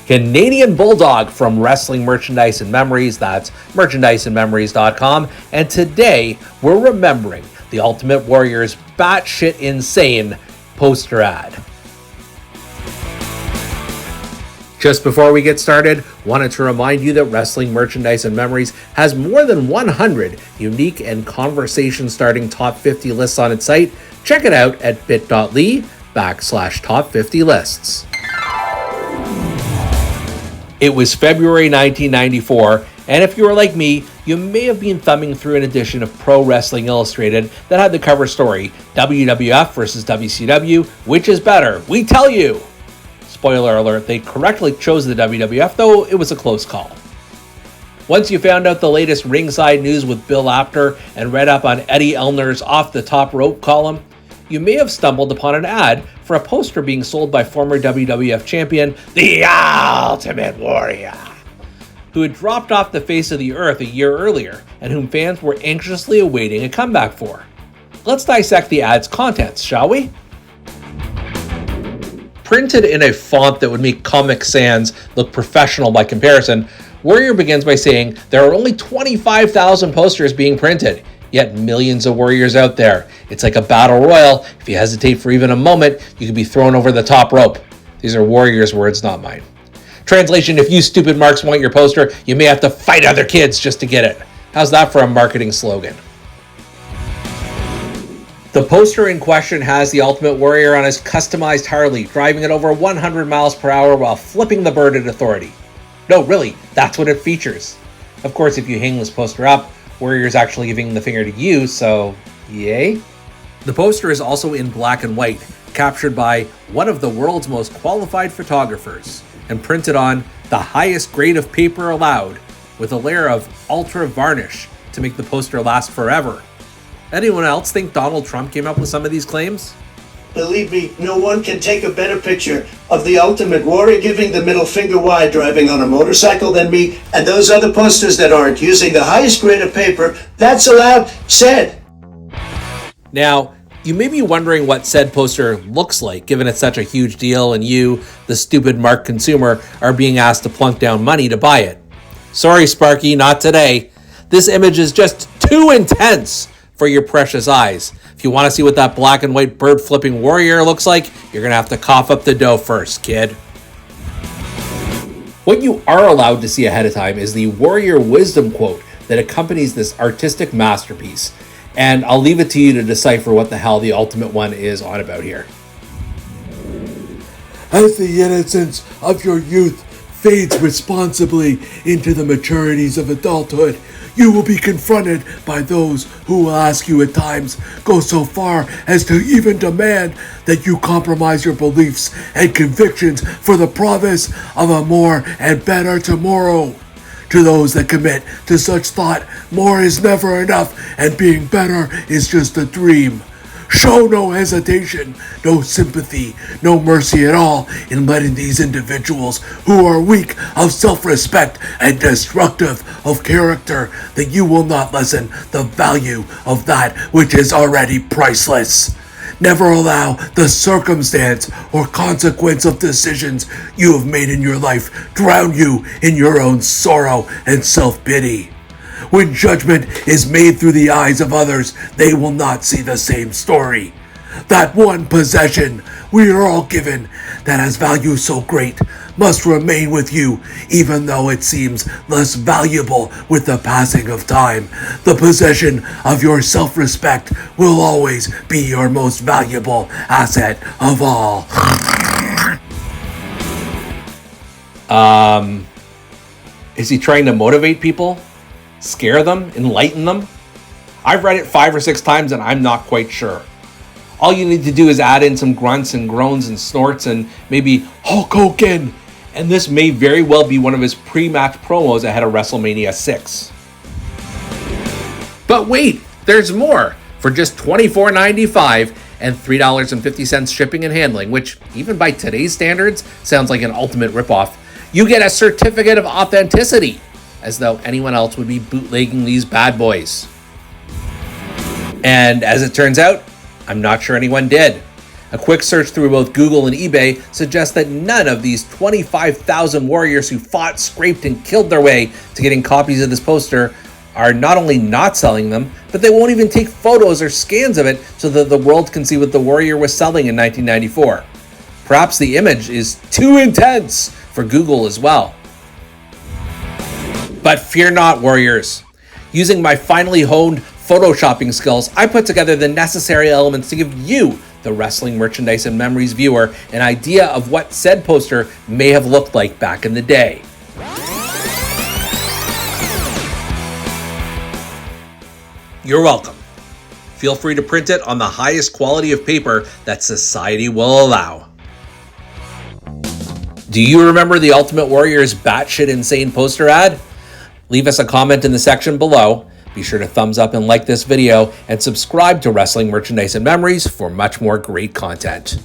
Canadian Bulldog from Wrestling Merchandise and Memories. That's merchandiseandmemories.com. And today we're remembering the Ultimate Warrior's batshit insane poster ad. Just before we get started, wanted to remind you that Wrestling Merchandise and Memories has more than 100 unique and conversation-starting top 50 lists on its site. Check it out at bit.ly/top 50 lists. It was February 1994, and if you were like me, you may have been thumbing through an edition of Pro Wrestling Illustrated that had the cover story, WWF versus WCW, which is better? We tell you! Spoiler alert, they correctly chose the WWF, though it was a close call. Once you found out the latest ringside news with Bill Apter and read up on Eddie Elner's Off the Top Rope column, you may have stumbled upon an ad for a poster being sold by former WWF champion, the Ultimate Warrior, who had dropped off the face of the earth a year earlier and whom fans were anxiously awaiting a comeback for. Let's dissect the ad's contents, shall we? Printed in a font that would make Comic Sans look professional by comparison, Warrior begins by saying there are only 25,000 posters being printed, yet millions of Warriors out there. It's like a battle royal. If you hesitate for even a moment, you could be thrown over the top rope. These are Warrior's words, not mine. Translation, if you stupid marks want your poster, you may have to fight other kids just to get it. How's that for a marketing slogan? The poster in question has the Ultimate Warrior on his customized Harley, driving at over 100 miles per hour while flipping the bird at authority. No, really, that's what it features. Of course, if you hang this poster up, Warrior's actually giving the finger to you, so yay. The poster is also in black and white, captured by one of the world's most qualified photographers, and printed on the highest grade of paper allowed, with a layer of ultra varnish to make the poster last forever. Anyone else think Donald Trump came up with some of these claims? Believe me, no one can take a better picture of the Ultimate Warrior giving the middle finger wide driving on a motorcycle than me, and those other posters that aren't using the highest grade of paper. That's allowed, said. Now, you may be wondering what said poster looks like, given it's such a huge deal and you, the stupid marked consumer, are being asked to plunk down money to buy it. Sorry, Sparky, not today. This image is just too intense for your precious eyes. If you want to see what that black and white bird flipping warrior looks like, you're going to have to cough up the dough first, kid. What you are allowed to see ahead of time is the warrior wisdom quote that accompanies this artistic masterpiece. And I'll leave it to you to decipher what the hell the Ultimate One is on about here. As the innocence of your youth fades responsibly into the maturities of adulthood, you will be confronted by those who will ask you at times, go so far as to even demand that you compromise your beliefs and convictions for the promise of a more and better tomorrow. To those that commit to such thought, more is never enough and being better is just a dream. Show no hesitation, no sympathy, no mercy at all in letting these individuals who are weak of self-respect and destructive of character, that you will not lessen the value of that which is already priceless. Never allow the circumstance or consequence of decisions you have made in your life drown you in your own sorrow and self-pity. When judgment is made through the eyes of others, they will not see the same story. That one possession we are all given that has value so great must remain with you, even though it seems less valuable with the passing of time. The possession of your self-respect will always be your most valuable asset of all. Is he trying to motivate people? Scare them? Enlighten them? I've read it 5 or 6 times and I'm not quite sure. All you need to do is add in some grunts and groans and snorts and maybe Hulk Hogan, and this may very well be one of his pre-match promos ahead of WrestleMania 6. But wait, there's more! For just $24.95 and $3.50 shipping and handling, which even by today's standards sounds like an ultimate ripoff, you get a certificate of authenticity, as though anyone else would be bootlegging these bad boys. And as it turns out, I'm not sure anyone did. A quick search through both Google and eBay suggests that none of these 25,000 warriors who fought, scraped, and killed their way to getting copies of this poster are not only not selling them, but they won't even take photos or scans of it so that the world can see what the warrior was selling in 1994. Perhaps the image is too intense for Google as well. But fear not, warriors. Using my finely honed photoshopping skills, I put together the necessary elements to give you, the Wrestling Merchandise and Memories viewer, an idea of what said poster may have looked like back in the day. You're welcome. Feel free to print it on the highest quality of paper that society will allow. Do you remember the Ultimate Warrior's batshit insane poster ad? Leave us a comment in the section below. Be sure to thumbs up and like this video and subscribe to Wrestling Merchandise and Memories for much more great content.